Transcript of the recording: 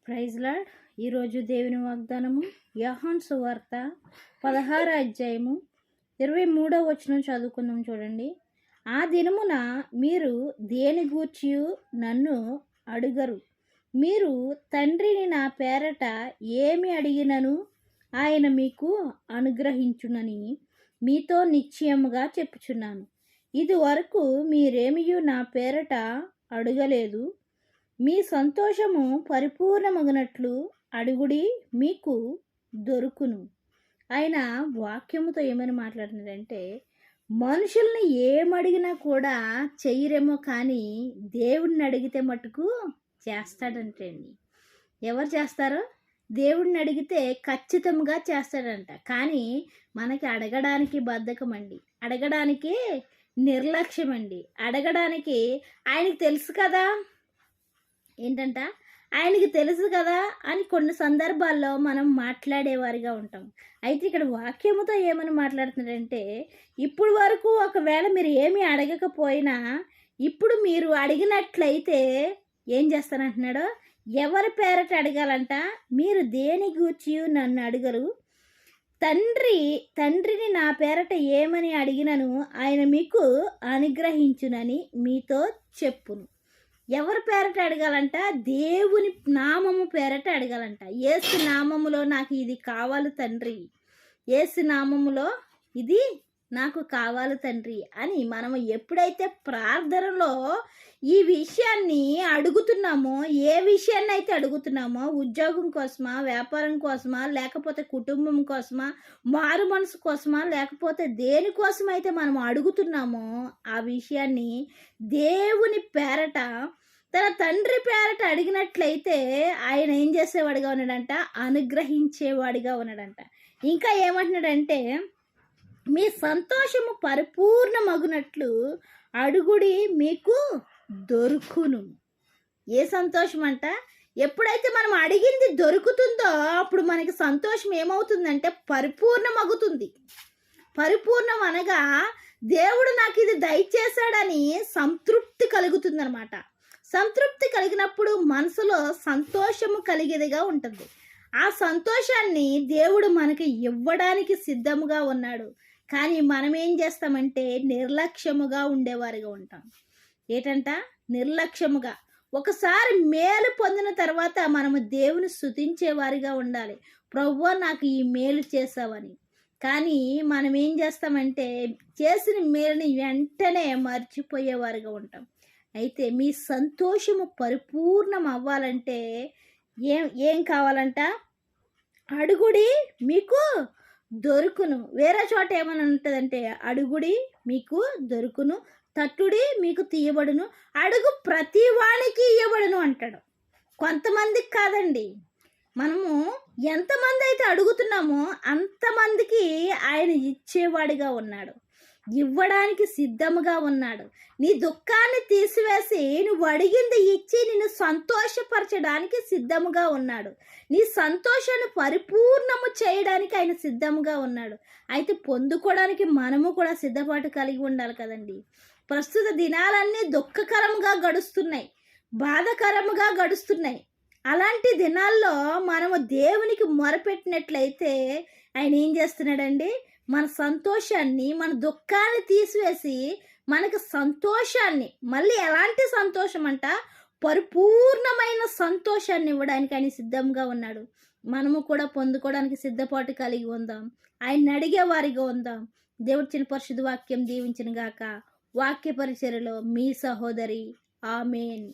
Praise lord. ఈరోజు దేవుని వాగ్దానము యోహాను సువార్త 16వ అధ్యాయము 23వ వచనం చదువుకుందాం. చూడండి. ఆ దినమున మీరు దేని గూర్చియు నన్ను అడుగరు. మీరు తండ్రిని నా పేరట ఏమి అడిగినను ఆయన మీకు అనుగ్రహించునని మీతో నిశ్చయముగా చెప్పుచున్నాను. ఇది వరకు మీరేమియు నా పేరట అడగలేదు. మీ సంతోషము పరిపూర్ణమగునట్లు అడుగుడి, మీకు దొరుకును. ఆయన వాక్యముతో ఏమని మాట్లాడుతున్నాడంటే, మనుషుల్ని ఏమడిగినా కూడా చెయ్యరేమో, కానీ దేవుడిని అడిగితే మటుకు చేస్తాడంటే అండి. ఎవరు చేస్తారో దేవుడిని అడిగితే ఖచ్చితంగా చేస్తాడంట. కానీ మనకి అడగడానికి బద్ధకం అండి, అడగడానికి నిర్లక్ష్యం అండి. అడగడానికి ఆయనకి తెలుసు కదా, ఏంటంట ఆయనకి తెలుసు కదా అని కొన్ని సందర్భాల్లో మనం మాట్లాడేవారిగా ఉంటాం. అయితే ఇక్కడ వాక్యముతో ఏమని మాట్లాడుతున్నాడంటే, ఇప్పుడు వరకు ఒకవేళ మీరు ఏమీ అడగకపోయినా ఇప్పుడు మీరు అడిగినట్లయితే ఏం చేస్తానంటున్నాడో, ఎవరి పేరట అడగాలంట, మీరు దేని గూర్చి నన్ను అడగరు. తండ్రిని నా పేరట ఏమని అడిగినను ఆయన మీకు అనుగ్రహించునని మీతో చెప్పును. ఎవరి పేరట అడగాలంట, దేవుని నామము పేరట అడగాలంట. యేసు నామములో నాకు ఇది కావాలి తండ్రి, యేసు నామములో ఇది నాకు కావాలి తండ్రి అని మనము ఎప్పుడైతే ప్రార్థనలో ఈ విషయాన్ని అడుగుతున్నామో, ఏ విషయాన్ని అయితే అడుగుతున్నామో, ఉద్యోగం కోసమా, వ్యాపారం కోసమా, లేకపోతే కుటుంబం కోసమా, మారు మనసు కోసమా, లేకపోతే దేనికోసమైతే మనం అడుగుతున్నామో ఆ విషయాన్ని దేవుని పేరట, తన తండ్రి పేరట అడిగినట్లయితే ఆయన ఏం చేసేవాడిగా ఉన్నాడంట, అనుగ్రహించేవాడిగా ఉన్నాడంట. ఇంకా ఏమంటున్నాడంటే, మీ సంతోషము పరిపూర్ణమగునట్లు అడుగుడి, మీకు దొరుకును. ఏ సంతోషం అంట, ఎప్పుడైతే మనం అడిగింది దొరుకుతుందో అప్పుడు మనకి సంతోషం ఏమవుతుందంటే పరిపూర్ణమగుతుంది. పరిపూర్ణం అనగా దేవుడు నాకు ఇది దయచేశాడని సంతృప్తి కలుగుతుందనమాట. సంతృప్తి కలిగినప్పుడు మనసులో సంతోషము కలిగేదిగా ఉంటుంది. ఆ సంతోషాన్ని దేవుడు మనకి ఇవ్వడానికి సిద్ధముగా ఉన్నాడు. కానీ మనం ఏం చేస్తామంటే నిర్లక్ష్యముగా ఉండేవారిగా ఉంటాం. ఏంటంట, నిర్లక్ష్యముగా. ఒకసారి మేలు పొందిన తర్వాత మనము దేవుని స్తుతించేవారిగా ఉండాలి, ప్రభువా నాకు ఈ మేలు చేసావని. కానీ మనం ఏం చేస్తామంటే చేసిన మేలుని వెంటనే మర్చిపోయేవారిగా ఉంటాం. అయితే మీ సంతోషము పరిపూర్ణం అవ్వాలంటే ఏం కావాలంట, అడుగుడి మీకు దొరుకును. వేరే చోట ఏమని ఉంటుందంటే, అడుగుడి మీకు దొరుకును, తట్టుడి మీకు తీయబడును, అడుగు ప్రతి వానికి ఇవ్వబడును అంటాడు. కొంతమందికి కాదండి, మనము ఎంతమంది అయితే అడుగుతున్నామో అంతమందికి ఆయన ఇచ్చేవాడిగా ఉన్నాడు, ఇవ్వడానికి సిద్ధముగా ఉన్నాడు. నీ దుఃఖాన్ని తీసివేసి నువ్వు అడిగింది ఇచ్చి నిన్ను సంతోషపరచడానికి సిద్ధముగా ఉన్నాడు. నీ సంతోషాన్ని పరిపూర్ణము చేయడానికి ఆయన సిద్ధముగా ఉన్నాడు. అయితే పొందుకోవడానికి మనము కూడా సిద్ధపాటు కలిగి ఉండాలి కదండి. ప్రస్తుత దినాలన్నీ దుఃఖకరముగా గడుస్తున్నాయి, బాధకరముగా గడుస్తున్నాయి. అలాంటి దినాల్లో మనము దేవునికి మొరపెట్టినట్లయితే ఆయన ఏం చేస్తున్నాడండి, మన సంతోషాన్ని, మన దుఃఖాన్ని తీసివేసి మనకు సంతోషాన్ని, మళ్ళీ ఎలాంటి సంతోషం అంట, పరిపూర్ణమైన సంతోషాన్ని ఇవ్వడానికి ఆయన సిద్ధంగా ఉన్నాడు. మనము కూడా పొందుకోవడానికి సిద్ధపాటు కలిగి ఉందాం, ఆయన అడిగే వారిగా ఉందాం. దేవుడి చిన్న పరిశుద్ధ వాక్యం దీవించిన గాక. వాక్య పరిచర్యలో మీ సహోదరి. ఆమేన్.